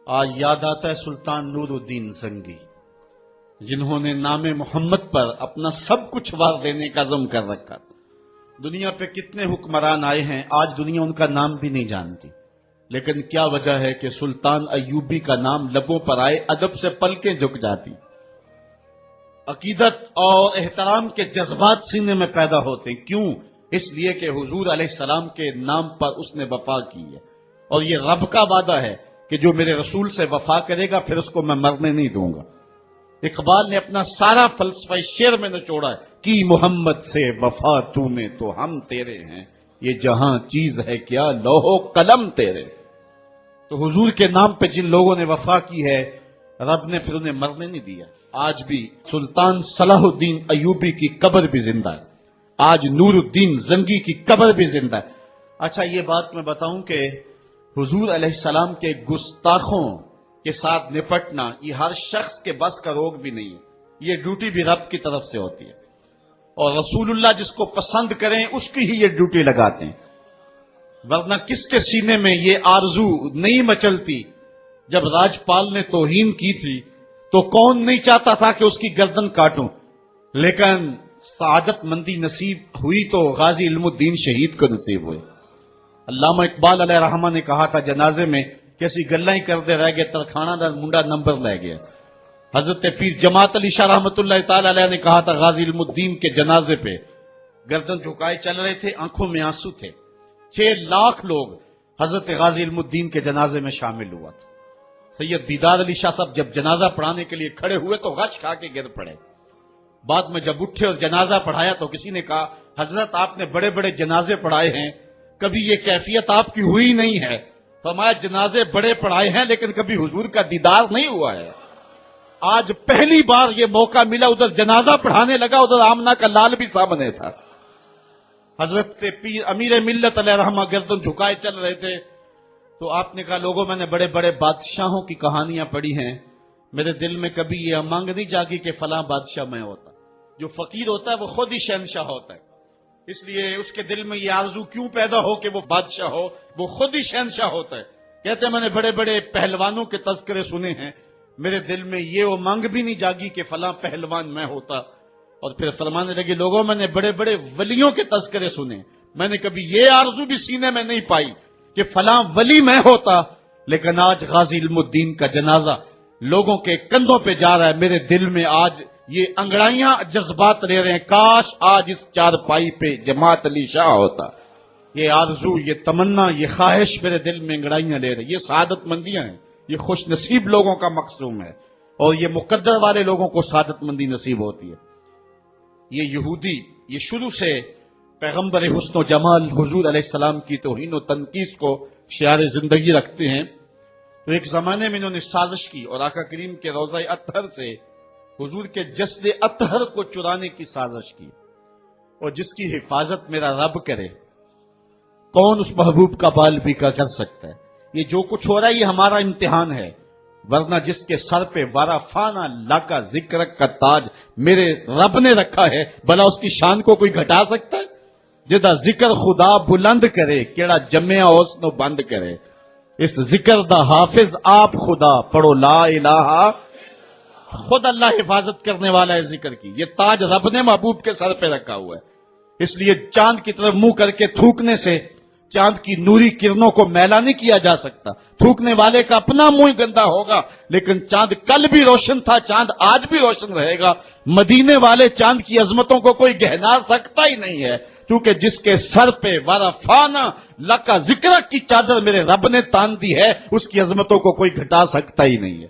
آج یاد آتا ہے سلطان نور الدین زنگی، جنہوں نے نام محمد پر اپنا سب کچھ وار دینے کا عزم کر رکھا تھا۔ دنیا پہ کتنے حکمران آئے ہیں، آج دنیا ان کا نام بھی نہیں جانتی، لیکن کیا وجہ ہے کہ سلطان ایوبی کا نام لبوں پر آئے ادب سے پلکیں جھک جاتی، عقیدت اور احترام کے جذبات سینے میں پیدا ہوتے۔ کیوں؟ اس لیے کہ حضور علیہ السلام کے نام پر اس نے وفا کی ہے، اور یہ رب کا وعدہ ہے کہ جو میرے رسول سے وفا کرے گا پھر اس کو میں مرنے نہیں دوں گا۔ اقبال نے اپنا سارا فلسفہ شعر میں نچوڑا ہے کہ محمد سے وفا تو نے تو ہم تیرے ہیں، یہ جہاں چیز ہے کیا لوح قلم تیرے۔ تو حضور کے نام پہ جن لوگوں نے وفا کی ہے، رب نے پھر انہیں مرنے نہیں دیا۔ آج بھی سلطان صلاح الدین ایوبی کی قبر بھی زندہ ہے، آج نور الدین زنگی کی قبر بھی زندہ ہے۔ اچھا، یہ بات میں بتاؤں کہ حضور علیہ السلام کے گستاخوں کے ساتھ نپٹنا یہ ہر شخص کے بس کا روگ بھی نہیں ہے، یہ ڈیوٹی بھی رب کی طرف سے ہوتی ہے، اور رسول اللہ جس کو پسند کریں اس کی ہی یہ ڈیوٹی لگاتے ہیں، ورنہ کس کے سینے میں یہ آرزو نہیں مچلتی؟ جب راجپال نے توہین کی تھی تو کون نہیں چاہتا تھا کہ اس کی گردن کاٹوں، لیکن سعادت مندی نصیب ہوئی تو غازی علم الدین شہید کو نصیب ہوئے۔ علامہ اقبال علیہ رحمہ نے کہا تھا جنازے میں کیسی گلیں ہی کرتے رہ گئے، ترخانہ دا منڈا نمبر لے گیا۔ حضرت پیر جماعت علی شاہ رحمۃ اللہ تعالی علیہ نے کہا تھا غازی علم الدین کے جنازے پہ گردن جھکائے چل رہے تھے، آنکھوں میں آنسو تھے۔ 6 لاکھ لوگ حضرت غازی علم الدین کے جنازے میں شامل ہوا تھا۔ سید دیدار علی شاہ صاحب جب جنازہ پڑھانے کے لیے کھڑے ہوئے تو غش کھا کے گر پڑے۔ بعد میں جب اٹھے اور جنازہ پڑھایا تو کسی نے کہا حضرت آپ نے بڑے بڑے جنازے پڑھائے ہیں، کبھی یہ کیفیت آپ کی ہوئی نہیں ہے۔ فرمایا جنازے بڑے پڑھائے ہیں لیکن کبھی حضور کا دیدار نہیں ہوا ہے۔ آج پہلی بار یہ موقع ملا، ادھر جنازہ پڑھانے لگا، ادھر آمنہ کا لال بھی سامنے تھا۔ حضرت پیر امیر ملت علیہ رحمہ گردن جھکائے چل رہے تھے تو آپ نے کہا لوگوں میں نے بڑے بڑے بادشاہوں کی کہانیاں پڑھی ہیں، میرے دل میں کبھی یہ امنگ نہیں جاگی کہ فلاں بادشاہ میں ہوتا۔ جو فقیر ہوتا ہے وہ خود ہی شہنشاہ ہوتا ہے، اس لیے اس کے دل میں یہ آرزو کیوں پیدا ہو کہ وہ بادشاہ ہو، وہ خود ہی شہنشاہ ہوتا ہے۔ کہتے ہیں میں نے بڑے بڑے پہلوانوں کے تذکرے سنے ہیں، میرے دل میں یہ امنگ بھی نہیں جاگی کہ فلاں پہلوان میں ہوتا۔ اور پھر فرمانے لگے لوگوں میں نے بڑے بڑے ولیوں کے تذکرے سنے، میں نے کبھی یہ آرزو بھی سینے میں نہیں پائی کہ فلاں ولی میں ہوتا۔ لیکن آج غازی علم الدین کا جنازہ لوگوں کے کندھوں پہ جا رہا ہے، میرے دل میں آج یہ انگڑائیاں جذبات لے رہے ہیں، کاش آج اس چارپائی پہ جماعت علی شاہ ہوتا۔ یہ آرزو، یہ تمنا، یہ خواہش میرے دل میں انگڑائیاں لے رہی۔ یہ سعادت مندیاں ہیں، یہ خوش نصیب لوگوں کا مقصوم ہے، اور یہ مقدر والے لوگوں کو سعادت مندی نصیب ہوتی ہے۔ یہ یہودی یہ شروع سے پیغمبر حسن و جمال حضور علیہ السلام کی توہین و تنقیص کو شعار زندگی رکھتے ہیں۔ تو ایک زمانے میں انہوں نے سازش کی اور آقا کریم کے روضہ اطہر سے حضور کے جسد اطہر کو چرانے کی سازش کی، اور جس کی حفاظت میرا رب کرے کون اس محبوب کا بال بھی کا کر سکتا ہے۔ یہ جو کچھ ہو رہا ہے یہ ہمارا امتحان ہے، ورنہ جس کے سر پہ وارا فانا لاکا ذکر کا تاج میرے رب نے رکھا ہے، بھلا اس کی شان کو کوئی گھٹا سکتا ہے؟ جدا ذکر خدا بلند کرے کیڑا جمعہ حسن و بند کرے، اس ذکر دا حافظ آپ خدا پڑھو لا الہ، خود اللہ حفاظت کرنے والا ہے ذکر کی۔ یہ تاج رب نے محبوب کے سر پہ رکھا ہوا ہے، اس لیے چاند کی طرف منہ کر کے تھوکنے سے چاند کی نوری کرنوں کو میلا نہیں کیا جا سکتا۔ تھوکنے والے کا اپنا منہ گندا ہوگا، لیکن چاند کل بھی روشن تھا، چاند آج بھی روشن رہے گا۔ مدینے والے چاند کی عظمتوں کو کوئی گہنا سکتا ہی نہیں ہے، کیونکہ جس کے سر پہ ورفانا لکا ذکر کی چادر میرے رب نے تان دی ہے، اس کی عظمتوں کو کوئی گھٹا سکتا ہی نہیں ہے۔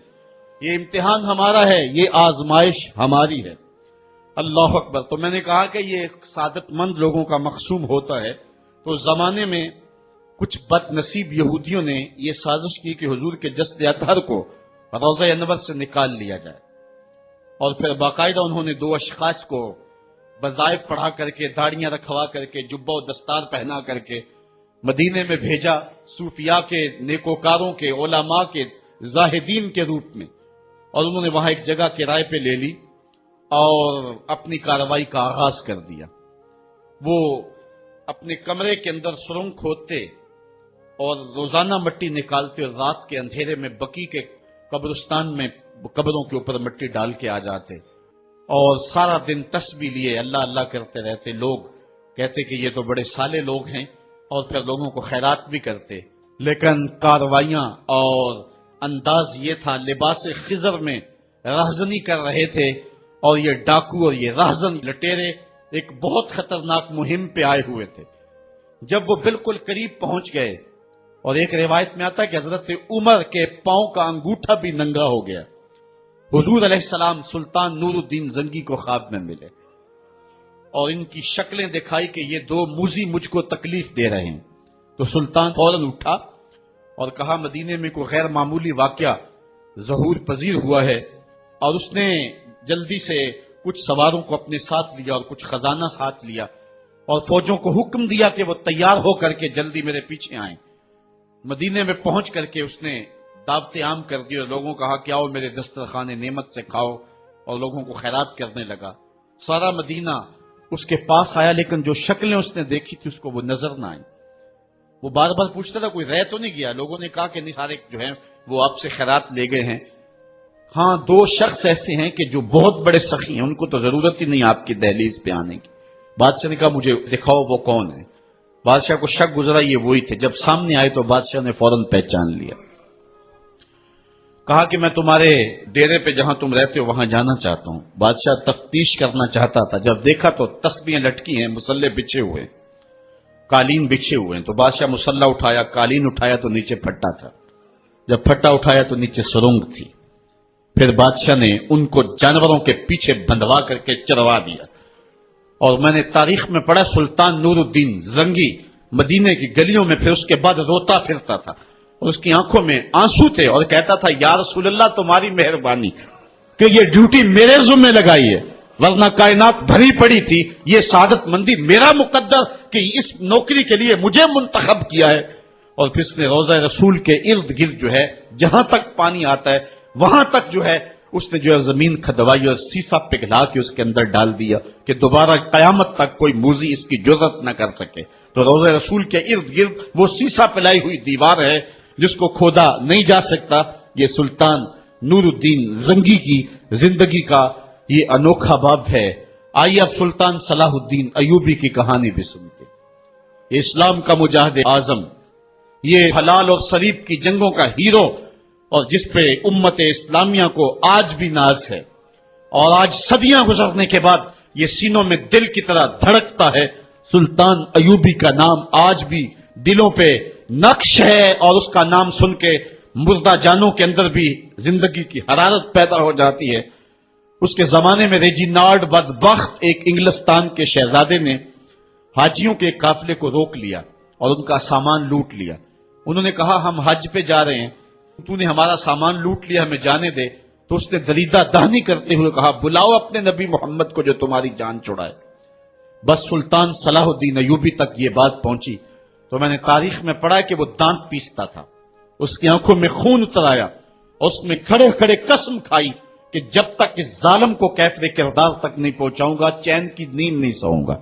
یہ امتحان ہمارا ہے، یہ آزمائش ہماری ہے۔ اللہ اکبر۔ تو میں نے کہا کہ یہ سعادت مند لوگوں کا مقصوم ہوتا ہے۔ تو اس زمانے میں کچھ بد نصیب یہودیوں نے یہ سازش کی کہ حضور کے جسد اطہر کو روضہ انور سے نکال لیا جائے، اور پھر باقاعدہ انہوں نے 2 اشخاص کو وظائف پڑھا کر کے، داڑیاں رکھوا کر کے، جبہ و دستار پہنا کر کے مدینے میں بھیجا، صوفیاء کے، نیکوکاروں کے، علماء کے، زاہدین کے روپ میں، اور انہوں نے وہاں ایک جگہ کرائے پہ لے لی اور اپنی کارروائی کا آغاز کر دیا۔ وہ اپنے کمرے کے اندر سرنگ کھودتے اور روزانہ مٹی نکالتے اور رات کے اندھیرے میں بقی کے قبرستان میں قبروں کے اوپر مٹی ڈال کے آ جاتے اور سارا دن تسبیح لیے اللہ اللہ کرتے رہتے. لوگ کہتے کہ یہ تو بڑے صالح لوگ ہیں اور پھر لوگوں کو خیرات بھی کرتے. لیکن کارروائیاں اور انداز یہ تھا، لباس خضر میں رہزنی کر رہے تھے اور یہ ڈاکو اور یہ رہزن لٹیرے ایک بہت خطرناک مہم پہ آئے ہوئے تھے. جب وہ بالکل قریب پہنچ گئے اور ایک روایت میں آتا ہے کہ حضرت عمر کے پاؤں کا انگوٹھا بھی ننگا ہو گیا. حضور علیہ السلام سلطان نور الدین زنگی کو خواب میں ملے اور ان کی شکلیں دکھائی کہ یہ دو موذی مجھ کو تکلیف دے رہے ہیں. تو سلطان فوراً اٹھا اور کہا مدینے میں کوئی غیر معمولی واقعہ ظہور پذیر ہوا ہے، اور اس نے جلدی سے کچھ سواروں کو اپنے ساتھ لیا اور کچھ خزانہ ساتھ لیا اور فوجوں کو حکم دیا کہ وہ تیار ہو کر کے جلدی میرے پیچھے آئیں. مدینے میں پہنچ کر کے اس نے دعوت عام کر دی اور لوگوں کو کہا کہ آؤ میرے دسترخوان نعمت سے کھاؤ، اور لوگوں کو خیرات کرنے لگا. سارا مدینہ اس کے پاس آیا، لیکن جو شکلیں اس نے دیکھی تھی اس کو وہ نظر نہ آئی. وہ بار بار پوچھتا تھا کوئی رہ تو نہیں گیا. لوگوں نے کہا کہ نہیں، سارے جو ہیں وہ آپ سے خیرات لے گئے ہیں. ہاں، دو شخص ایسے ہیں کہ جو بہت بڑے سخی ہیں، ان کو تو ضرورت ہی نہیں آپ کی دہلیز پہ آنے کی. بادشاہ نے کہا مجھے دکھاؤ وہ کون ہے. بادشاہ کو شک گزرا یہ وہی تھے. جب سامنے آئے تو بادشاہ نے فوراً پہچان لیا. کہا کہ میں تمہارے ڈیرے پہ جہاں تم رہتے ہو وہاں جانا چاہتا ہوں. بادشاہ تفتیش کرنا چاہتا تھا. جب دیکھا تو تسبیحیں لٹکی ہیں، مسلح بچھے ہوئے، قالین بچھے ہوئے ہیں. تو بادشاہ مسلح اٹھایا، قالین اٹھایا تو نیچے پھٹا تھا. جب پھٹا اٹھایا تو نیچے سرنگ تھی. پھر بادشاہ نے ان کو جانوروں کے پیچھے بندھوا کر کے چروا دیا. اور میں نے تاریخ میں پڑھا سلطان نور الدین زنگی مدینے کی گلیوں میں پھر اس کے بعد روتا پھرتا تھا اور اس کی آنکھوں میں آنسو تھے اور کہتا تھا یا رسول اللہ تمہاری مہربانی کہ یہ ڈیوٹی میرے ذمہ لگائی ہے، ورنہ کائنات بھری پڑی تھی. یہ سعادت مندی میرا مقدر کہ اس نوکری کے لیے مجھے منتخب کیا ہے. اور پھر اس نے روضہ رسول کے ارد گرد جو ہے جہاں تک پانی آتا ہے وہاں تک جو ہے اس نے جو ہے زمین کھدوائی اور سیسا پگھلا کے اس کے اندر ڈال دیا کہ دوبارہ قیامت تک کوئی موذی اس کی جرأت نہ کر سکے. تو روضہ رسول کے ارد گرد وہ سیسا پلائی ہوئی دیوار ہے جس کو کھودا نہیں جا سکتا. یہ سلطان نور الدین زنگی کی زندگی کا یہ انوکھا باب ہے. آئیے اب سلطان صلاح الدین ایوبی کی کہانی بھی سنتے. یہ اسلام کا مجاہد اعظم، یہ حلال اور صلیب کی جنگوں کا ہیرو، اور جس پہ امت اسلامیہ کو آج بھی ناز ہے اور آج صدیاں گزرنے کے بعد یہ سینوں میں دل کی طرح دھڑکتا ہے. سلطان ایوبی کا نام آج بھی دلوں پہ نقش ہے اور اس کا نام سن کے مردہ جانوں کے اندر بھی زندگی کی حرارت پیدا ہو جاتی ہے. اس کے زمانے میں ریجینالڈ بدبخت ایک انگلستان کے شہزادے نے حاجیوں کے ایک قافلے کو روک لیا اور ان کا سامان لوٹ لیا. انہوں نے کہا ہم حج پہ جا رہے ہیں، تو نے ہمارا سامان لوٹ لیا، ہمیں جانے دے. تو اس نے دریدہ دہنی کرتے ہوئے کہا بلاؤ اپنے نبی محمد کو جو تمہاری جان چھڑائے. بس سلطان صلاح الدین ایوبی تک یہ بات پہنچی تو میں نے تاریخ میں پڑھا کہ وہ دانت پیستا تھا، اس کی آنکھوں میں خون اتر آیا اور اس میں کھڑے کھڑے قسم کھائی کہ جب تک اس ظالم کو کیفر کردار تک نہیں پہنچاؤں گا چین کی نیند نہیں سوؤں گا.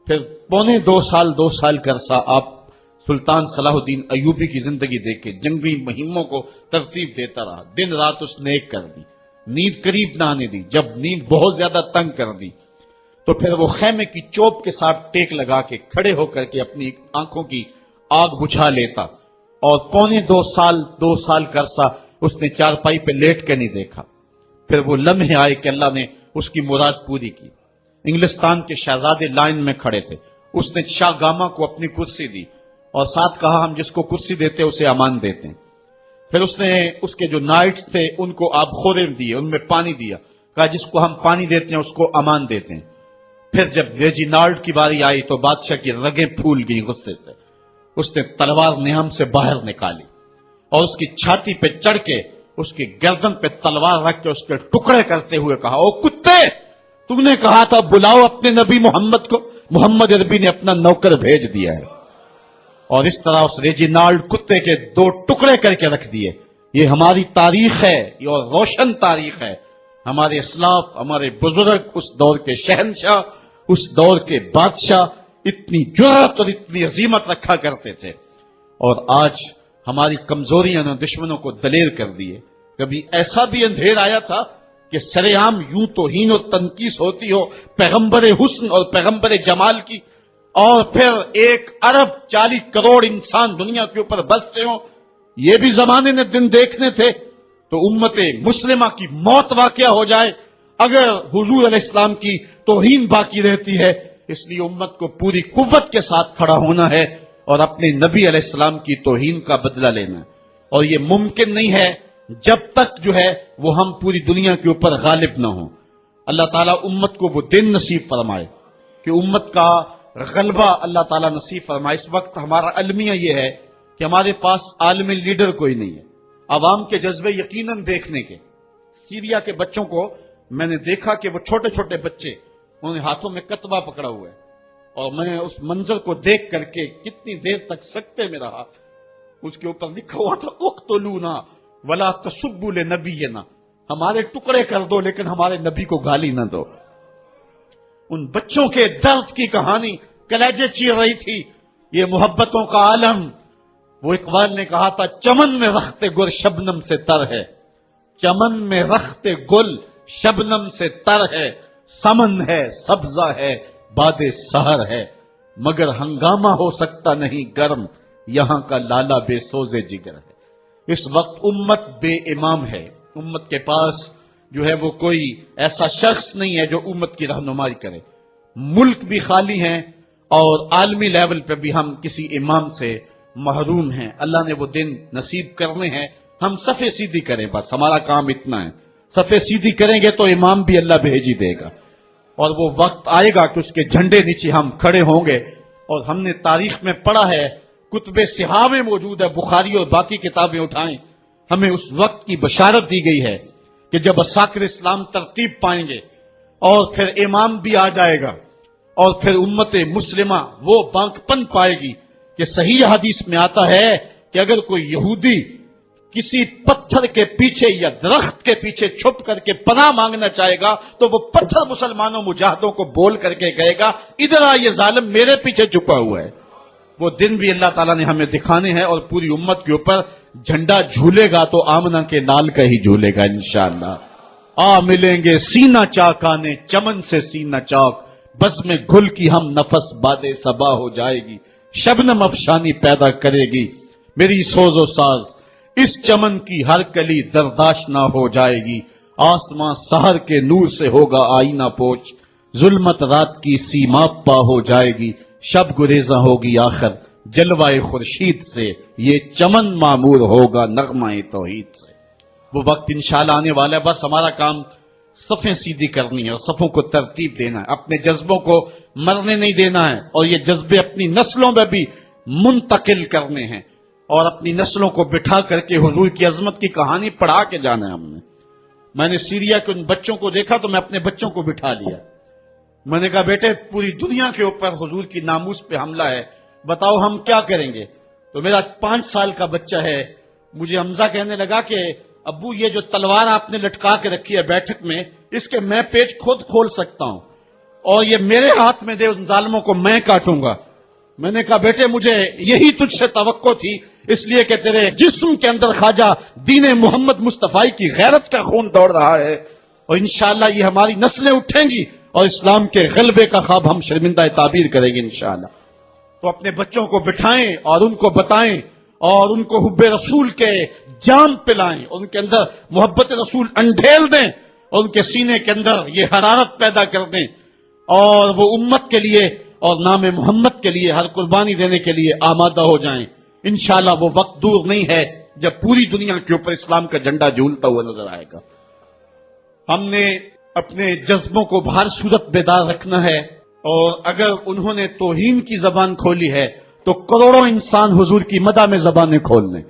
پھر پونے 2 سال کا عرصہ آپ سلطان صلاح الدین ایوبی کی زندگی دیکھ کے جنگی مہموں کو ترتیب دیتا رہا. دن رات اس نے ایک کر دی، نیند قریب نہ آنے دی. جب نیند بہت زیادہ تنگ کر دی تو پھر وہ خیمے کی چوب کے ساتھ ٹیک لگا کے کھڑے ہو کر کے اپنی آنکھوں کی آگ بجھا لیتا. اور پونے 2 سال کا عرصہ اس نے چارپائی پہ لیٹ کے نہیں دیکھا. پھر وہ لمحے آئے کہ اللہ نے اس کی مراد پوری کی. انگلستان کے شہزادے لائن میں کھڑے تھے. اس نے شاہ گاما کو اپنی کرسی دی اور ساتھ کہا ہم جس کو کرسی دیتے اسے امان دیتے ہیں. پھر اس نے اس کے جو نائٹس تھے ان کو آب خورے دیے، ان میں پانی دیا، کہا جس کو ہم پانی دیتے ہیں اس کو امان دیتے ہیں. پھر جب ریجینالڈ کی باری آئی تو بادشاہ کی رگیں پھول گئی غصے سے. اس نے تلوار نہم سے باہر نکالی اور اس کی چھاتی پہ چڑھ کے اس کی گردن پہ تلوار رکھ کے اس کے ٹکڑے کرتے ہوئے کہا او کتے، تم نے کہا تھا بلاؤ اپنے نبی محمد کو، محمد عربی نے اپنا نوکر بھیج دیا ہے. اور اس طرح اس ریجینالڈ کتے کے 2 ٹکڑے کر کے رکھ دیے. یہ ہماری تاریخ ہے، یہ اور روشن تاریخ ہے. ہمارے اسلاف، ہمارے بزرگ، اس دور کے شہنشاہ، اس دور کے بادشاہ اتنی جرأت اور اتنی عظیمت رکھا کرتے تھے. اور آج ہماری کمزوریاں نے دشمنوں کو دلیر کر دیے. کبھی ایسا بھی اندھیر آیا تھا کہ سرے عام یوں توہین اور تنقیص ہوتی ہو پیغمبر حسن اور پیغمبر جمال کی، اور پھر 1.40 ارب انسان دنیا کے اوپر بستے ہوں. یہ بھی زمانے نے دن دیکھنے تھے. تو امت مسلمہ کی موت واقعہ ہو جائے اگر حضور علیہ السلام کی توہین باقی رہتی ہے. اس لیے امت کو پوری قوت کے ساتھ کھڑا ہونا ہے اور اپنے نبی علیہ السلام کی توہین کا بدلہ لینا ہے. اور یہ ممکن نہیں ہے جب تک جو ہے وہ ہم پوری دنیا کے اوپر غالب نہ ہوں. اللہ تعالیٰ امت کو وہ دن نصیب فرمائے کہ امت کا غلبہ اللہ تعالیٰ نصیب فرمائے. اس وقت ہمارا المیہ یہ ہے کہ ہمارے پاس عالمی لیڈر کوئی نہیں ہے. عوام کے جذبے یقیناً دیکھنے کے. سیریا کے بچوں کو میں نے دیکھا کہ وہ چھوٹے چھوٹے بچے انہوں نے ہاتھوں میں کتبہ پکڑا ہوا ہے، اور میں اس منظر کو دیکھ کر کے کتنی دیر تک سکتے میں رہا. اس کے اوپر لکھا ہوا تھا اقتلونا ولا تسبوا لنبینا، ہمارے ٹکڑے کر دو لیکن ہمارے نبی کو گالی نہ دو. ان بچوں کے درد کی کہانی کلیجے چیر رہی تھی. یہ محبتوں کا عالم. وہ اقبال نے کہا تھا چمن میں رخت گل شبنم سے تر ہے، چمن میں رخت گل شبنم سے تر ہے، سمن ہے سبزہ ہے باد سحر ہے، مگر ہنگامہ ہو سکتا نہیں گرم، یہاں کا لالا بے سوز جگر ہے. اس وقت امت بے امام ہے. امت کے پاس جو ہے وہ کوئی ایسا شخص نہیں ہے جو امت کی رہنمائی کرے. ملک بھی خالی ہیں اور عالمی لیول پہ بھی ہم کسی امام سے محروم ہیں. اللہ نے وہ دن نصیب کرنے ہیں. ہم صفے سیدھی کریں، بس ہمارا کام اتنا ہے. صفے سیدھی کریں گے تو امام بھی اللہ بھیج ہی دے گا. اور وہ وقت آئے گا کہ اس کے جھنڈے نیچے ہم کھڑے ہوں گے. اور ہم نے تاریخ میں پڑھا ہے، کتب صحاح میں موجود ہے، بخاری اور باقی کتابیں اٹھائیں، ہمیں اس وقت کی بشارت دی گئی ہے کہ جب اساکر اسلام ترتیب پائیں گے اور پھر امام بھی آ جائے گا اور پھر امت مسلمہ وہ بانک پن پائے گی کہ صحیح حدیث میں آتا ہے کہ اگر کوئی یہودی کسی پتھر کے پیچھے یا درخت کے پیچھے چھپ کر کے پناہ مانگنا چاہے گا تو وہ پتھر مسلمانوں مجاہدوں کو بول کر کے کہے گا ادھر آ، یہ ظالم میرے پیچھے چھپا ہوا ہے. وہ دن بھی اللہ تعالیٰ نے ہمیں دکھانے ہیں اور پوری امت کے اوپر جھنڈا جھولے گا تو آمنہ کے نال کا ہی جھولے گا انشاءاللہ. آ ملیں گے سینہ چاکانے چمن سے سینہ چاک، بس میں گل کی ہم نفس باد صبا ہو جائے گی، شبنم افشانی پیدا کرے گی میری سوز و ساز، اس چمن کی ہر کلی درداش نہ ہو جائے گی، آسمان سحر کے نور سے ہوگا آئینہ پوچھ، ظلمت رات کی سیما پا ہو جائے گی، شب گریزاں ہوگی آخر جلوائے خورشید سے، یہ چمن معمور ہوگا نغمہ توحید سے. وہ وقت انشاءاللہ آنے والا ہے. بس ہمارا کام صفیں سیدھی کرنی ہے اور صفوں کو ترتیب دینا ہے، اپنے جذبوں کو مرنے نہیں دینا ہے اور یہ جذبے اپنی نسلوں میں بھی منتقل کرنے ہیں اور اپنی نسلوں کو بٹھا کر کے حضور کی عظمت کی کہانی پڑھا کے جانا ہے. میں نے سیریا کے ان بچوں کو دیکھا تو میں اپنے بچوں کو بٹھا لیا. میں نے کہا بیٹے پوری دنیا کے اوپر حضور کی ناموس پہ حملہ ہے، بتاؤ ہم کیا کریں گے. تو میرا 5 سال کا بچہ ہے، مجھے حمزہ کہنے لگا کہ ابو یہ جو تلوار آپ نے لٹکا کے رکھی ہے بیٹھک میں، اس کے میں پیچ خود کھول سکتا ہوں اور یہ میرے ہاتھ میں دے، ان ظالموں کو میں کاٹوں گا. میں نے کہا بیٹے مجھے یہی تجھ سے توقع تھی، اس لیے کہ تیرے جسم کے اندر خواجہ دین محمد مصطفیٰ کی غیرت کا خون دوڑ رہا ہے اور انشاءاللہ یہ ہماری نسلیں اٹھیں گی اور اسلام کے غلبے کا خواب ہم شرمندہ تعبیر کریں گے انشاءاللہ. تو اپنے بچوں کو بٹھائیں اور ان کو بتائیں اور ان کو حب رسول کے جام پلائیں، ان کے اندر محبت رسول انڈھیل دیں اور ان کے سینے کے اندر یہ حرارت پیدا کر دیں اور وہ امت کے لیے اور نام محمد کے لیے ہر قربانی دینے کے لیے آمادہ ہو جائیں. انشاءاللہ وہ وقت دور نہیں ہے جب پوری دنیا کے اوپر اسلام کا جھنڈا جھولتا ہوا نظر آئے گا. ہم نے اپنے جذبوں کو بہر صورت بیدار رکھنا ہے اور اگر انہوں نے توہین کی زبان کھولی ہے تو کروڑوں انسان حضور کی مدح میں زبانیں کھول لیں.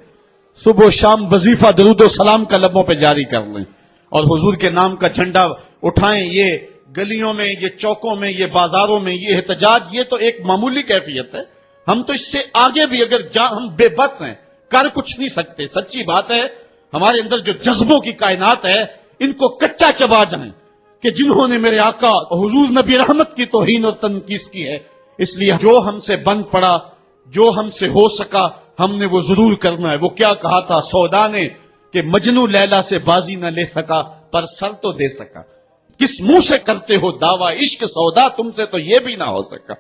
صبح و شام وظیفہ درود و سلام کا لبوں پہ جاری کر لیں اور حضور کے نام کا جھنڈا اٹھائیں. یہ گلیوں میں، یہ چوکوں میں، یہ بازاروں میں یہ احتجاج یہ تو ایک معمولی کیفیت ہے. ہم تو اس سے آگے بھی اگر ہم بے بس ہیں، کر کچھ نہیں سکتے. سچی بات ہے ہمارے اندر جو جذبوں کی کائنات ہے ان کو کچا چبا جائیں کہ جنہوں نے میرے آقا حضور نبی رحمت کی توہین اور تنقیص کی ہے. اس لیے جو ہم سے بن پڑا، جو ہم سے ہو سکا ہم نے وہ ضرور کرنا ہے۔ وہ کیا کہا تھا سودا نے کہ مجنو لیلا سے بازی نہ لے سکا پر سر تو دے سکا، کس منہ سے کرتے ہو دعویٰ عشق سودا، تم سے تو یہ بھی نہ ہو سکا۔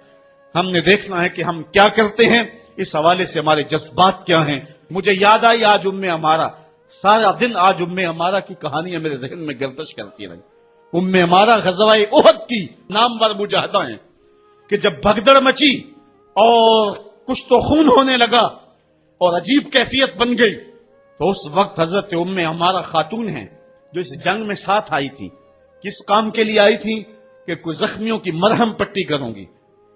ہم نے دیکھنا ہے کہ ہم کیا کرتے ہیں، اس حوالے سے ہمارے جذبات کیا ہیں۔ مجھے یاد آئی آج عمارہ، سارا دن آج عمارہ کی کہانیاں میرے ذہن میں گردش کرتی رہی۔ عمارہ غزوہ احد کی نامور مجاہدہ ہیں کہ جب بھگدڑ مچی اور کچھ تو خون ہونے لگا اور عجیب کیفیت بن گئی، تو اس وقت حضرت عمارہ خاتون ہیں جو اس جنگ میں ساتھ آئی تھی، کس کام کے لیے آئی تھی کہ کوئی زخمیوں کی مرہم پٹی کروں گی،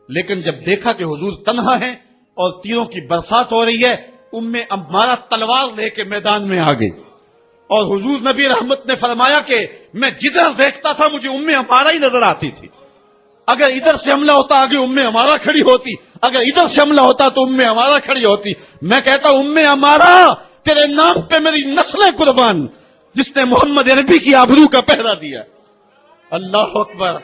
لیکن جب دیکھا کہ حضور تنہا ہے اور تیروں کی برسات ہو رہی ہے، عمارہ تلوار لے کے میدان میں آ گئی، اور حضور نبی رحمت نے فرمایا کہ میں جدھر دیکھتا تھا مجھے عمارہ ہی نظر آتی تھی۔ اگر ادھر سے حملہ ہوتا آگے عمارہ کھڑی ہوتی، اگر ادھر سے حملہ ہوتا تو عمارہ کھڑی ہوتی۔ میں کہتا عمارہ تیرے نام پہ میری نسلیں قربان، جس نے محمد عربی کی آبرو کا پہرا دیا۔ اللہ اکبر۔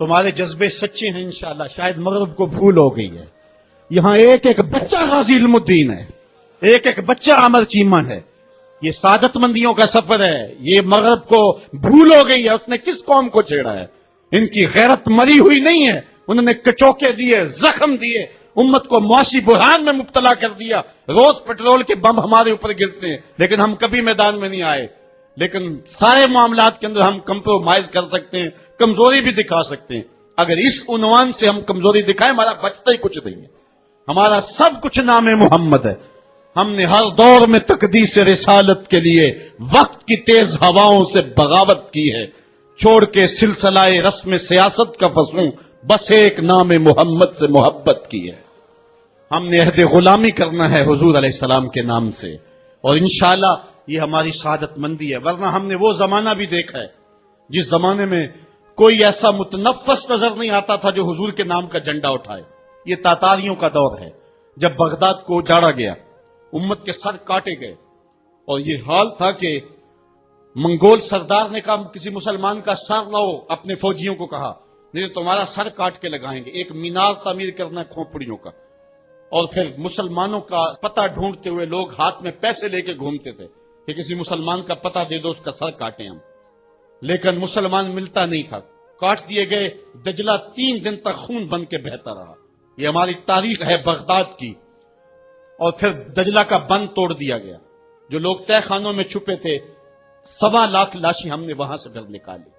تمہارے جذبے سچے ہیں انشاءاللہ، شاید مغرب کو بھول ہو گئی ہے۔ یہاں ایک ایک بچہ غازی علم الدین ہے، ایک ایک بچہ عامر چیمن ہے۔ یہ سعادت مندیوں کا سفر ہے، یہ مغرب کو بھول ہو گئی ہے۔ اس نے کس قوم کو چھیڑا ہے؟ ان کی غیرت مری ہوئی نہیں ہے، انہوں نے کچوکے دیے، زخم دیے، امت کو معاشی بحران میں مبتلا کر دیا۔ روز پیٹرول کے بم ہمارے اوپر گرتے ہیں، لیکن ہم کبھی میدان میں نہیں آئے۔ لیکن سارے معاملات کے اندر ہم کمپرومائز کر سکتے ہیں، کمزوری بھی دکھا سکتے ہیں۔ اگر اس عنوان سے ہم کمزوری دکھائیں، ہمارا بچتا ہی کچھ نہیں ہے، ہمارا سب کچھ نام محمد ہے۔ ہم نے ہر دور میں تقدیس رسالت کے لیے وقت کی تیز ہواؤں سے بغاوت کی ہے، چھوڑ کے سلسلہ رسم سیاست کا فسوں، بس ایک نام محمد سے محبت کی ہے۔ ہم نے عہد غلامی کرنا ہے حضور علیہ السلام کے نام سے، اور انشاءاللہ یہ ہماری سعادت مندی ہے۔ ورنہ ہم نے وہ زمانہ بھی دیکھا ہے جس زمانے میں کوئی ایسا متنفس نظر نہیں آتا تھا جو حضور کے نام کا جھنڈا اٹھائے۔ یہ تاتاریوں کا دور ہے، جب بغداد کو اجاڑا گیا، امت کے سر کاٹے گئے، اور یہ حال تھا کہ منگول سردار نے کہا کسی مسلمان کا سر لاؤ، اپنے فوجیوں کو کہا نہیں تمہارا سر کاٹ کے لگائیں گے۔ ایک مینار تعمیر کرنا ہے کھوپڑیوں کا، اور پھر مسلمانوں کا پتہ ڈھونڈتے ہوئے لوگ ہاتھ میں پیسے لے کے گھومتے تھے کہ کسی مسلمان کا پتہ دے دو، اس کا سر کاٹیں ہم، لیکن مسلمان ملتا نہیں تھا، کاٹ دیے گئے۔ دجلہ 3 دن تک خون بن کے بہتا رہا۔ یہ ہماری تاریخ ہے بغداد کی۔ اور پھر دجلہ کا بند توڑ دیا گیا، جو لوگ تہ خانوں میں چھپے تھے 1.25 لاکھ لاشیں ہم نے وہاں سے پھر نکالی۔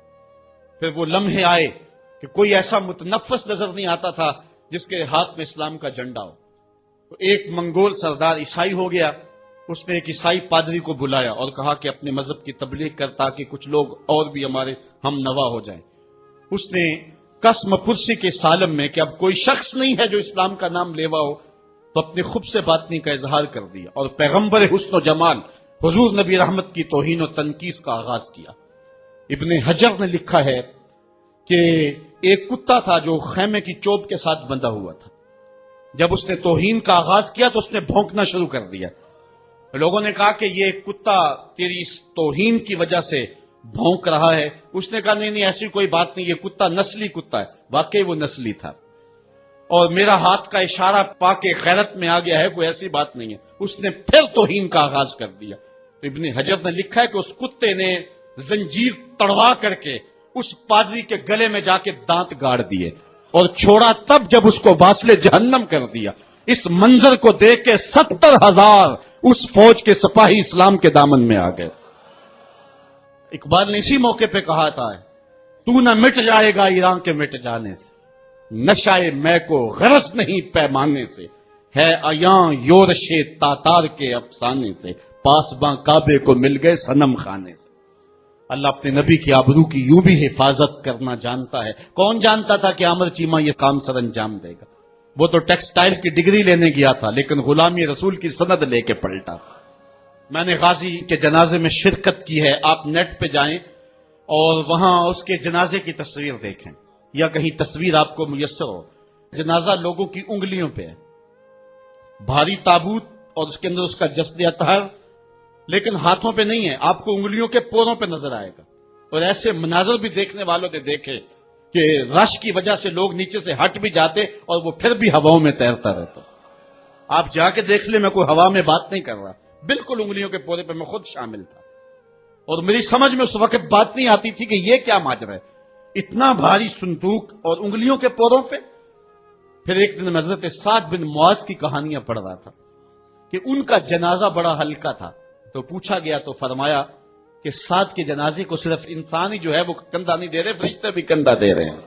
پھر وہ لمحے آئے کہ کوئی ایسا متنفس نظر نہیں آتا تھا جس کے ہاتھ میں اسلام کا جھنڈا ہو۔ تو ایک منگول سردار عیسائی ہو گیا، اس نے ایک عیسائی پادری کو بلایا اور کہا کہ اپنے مذہب کی تبلیغ کر تاکہ کچھ لوگ اور بھی ہمارے ہم نوا ہو جائیں۔ اس نے قسم پرسی کے سالم میں کہ اب کوئی شخص نہیں ہے جو اسلام کا نام لیوا ہو، تو اپنے خود سے باطنی کا اظہار کر دیا اور پیغمبر حسن و جمال حضور نبی رحمت کی توہین و تنقیص کا آغاز کیا۔ ابن حجر نے لکھا ہے کہ ایک کتا تھا جو خیمے کی چوب کے ساتھ بندھا ہوا تھا، جب اس نے توہین کا آغاز کیا تو اس نے بھونکنا شروع کر دیا۔ لوگوں نے کہا کہ یہ کتا تیری اس توہین کی وجہ سے بھونک رہا ہے۔ اس نے کہا نہیں ایسی کوئی بات نہیں، یہ کتا نسلی کتا ہے۔ واقعی وہ نسلی تھا، اور میرا ہاتھ کا اشارہ پا کے غیرت میں آ گیا ہے، کوئی ایسی بات نہیں ہے۔ اس نے پھر توہین کا آغاز کر دیا۔ تو ابن حجر نے لکھا ہے کہ اس کتے نے زنجیر تڑوا کر کے اس پادری کے گلے میں جا کے دانت گاڑ دیے اور چھوڑا تب جب اس کو واصل جہنم کر دیا۔ اس منظر کو دیکھ کے 70,000 اس فوج کے سپاہی اسلام کے دامن میں آ گئے۔ اقبال نے اسی موقع پہ کہا تھا تو نہ مٹ جائے گا ایران کے مٹ جانے سے، نشائے میں کو غرض نہیں پیمانے سے، ہے ایاں یورش تاتار کے افسانے سے، پاسباں کعبے کو مل گئے صنم خانے سے۔ اللہ اپنے نبی کی آبرو کی یوں بھی حفاظت کرنا جانتا ہے۔ کون جانتا تھا کہ عامر چیمہ یہ کام سر انجام دے گا؟ وہ تو ٹیکسٹائل کی ڈگری لینے گیا تھا، لیکن غلامی رسول کی سند لے کے پلٹا۔ میں نے غازی کے جنازے میں شرکت کی ہے، آپ نیٹ پہ جائیں اور وہاں اس کے جنازے کی تصویر دیکھیں، یا کہیں تصویر آپ کو میسر ہو۔ جنازہ لوگوں کی انگلیوں پہ ہے، بھاری تابوت اور اس کے اندر اس کا جسد اطہر، لیکن ہاتھوں پہ نہیں ہے، آپ کو انگلیوں کے پوروں پہ نظر آئے گا۔ اور ایسے مناظر بھی دیکھنے والوں نے دیکھے کہ رش کی وجہ سے لوگ نیچے سے ہٹ بھی جاتے اور وہ پھر بھی ہواؤں میں تیرتا رہتا۔ آپ جا کے دیکھ لیں، میں کوئی ہوا میں بات نہیں کر رہا، بالکل انگلیوں کے پورے پہ میں خود شامل تھا، اور میری سمجھ میں اس وقت بات نہیں آتی تھی کہ یہ کیا ماجرا ہے، اتنا بھاری صندوق اور انگلیوں کے پوروں پہ۔ پھر ایک دن میں حضرت سعد بن معاذ کی کہانیاں پڑھ رہا تھا کہ ان کا جنازہ بڑا ہلکا تھا، تو پوچھا گیا تو فرمایا کہ سعد کے جنازے کو صرف انسان ہی جو ہے وہ کندھا نہیں دے رہے، فرشتے بھی کندھا دے رہے ہیں۔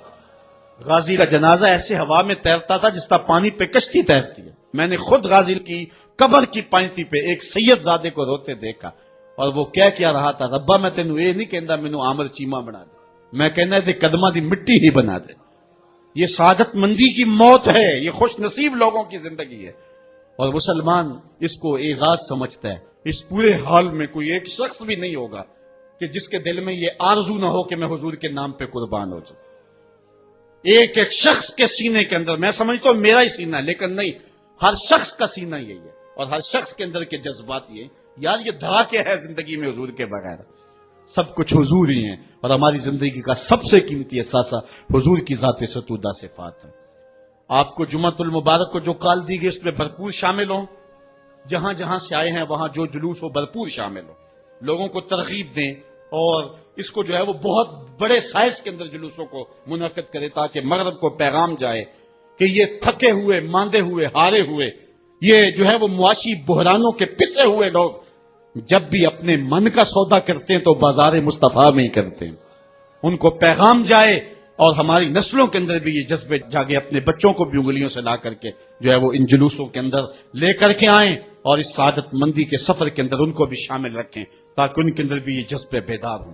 غازی کا جنازہ ایسے ہوا میں تیرتا تھا جس طرح پانی پہ کشتی تیرتی ہے۔ میں نے خود غازی کی قبر کی پائنتی پہ ایک سید زادے کو روتے دیکھا، اور وہ کیا رہا تھا، ربا میں تینوں یہ نہیں کہندا مینوں آمر چیما بنا دے، میں کہنا ہے قدمہ دی مٹی ہی بنا دے۔ یہ سعادت مندی کی موت ہے، یہ خوش نصیب لوگوں کی زندگی ہے، اور مسلمان اس کو اعزاز سمجھتا ہے۔ اس پورے حال میں کوئی ایک شخص بھی نہیں ہوگا کہ جس کے دل میں یہ آرزو نہ ہو کہ میں حضور کے نام پہ قربان ہو جاؤں۔ ایک ایک شخص کے سینے کے اندر، میں سمجھتا ہوں میرا ہی سینہ ہے، لیکن نہیں، ہر شخص کا سینہ یہی ہے، اور ہر شخص کے اندر کے جذبات یہ، یار یہ دھاکے ہے زندگی میں حضور کے بغیر، سب کچھ حضور ہی ہیں، اور ہماری زندگی کا سب سے قیمتی اثاثہ حضور کی ذات ستودہ صفات ہے۔ آپ کو جمعۃ المبارک کو جو کال دی گئی اس میں بھرپور شامل ہوں، جہاں جہاں سے آئے ہیں وہاں جو جلوس ہو بھرپور شامل ہو، لوگوں کو ترغیب دیں، اور اس کو جو ہے وہ بہت بڑے سائز کے اندر جلوسوں کو منعقد کرے تاکہ مغرب کو پیغام جائے کہ یہ تھکے ہوئے، ماندے ہوئے، ہارے ہوئے، یہ جو ہے وہ معاشی بحرانوں کے پسے ہوئے لوگ جب بھی اپنے من کا سودا کرتے ہیں تو بازار مصطفیٰ میں ہی کرتے ہیں، ان کو پیغام جائے، اور ہماری نسلوں کے اندر بھی یہ جذبے جاگے، اپنے بچوں کو بھی انگلیوں سے لا کر کے جو ہے وہ ان جلوسوں کے اندر لے کر کے آئیں، اور اس سعادت مندی کے سفر کے اندر ان کو بھی شامل رکھیں تاکہ ان کے اندر بھی یہ جذبے بیدار ہوں۔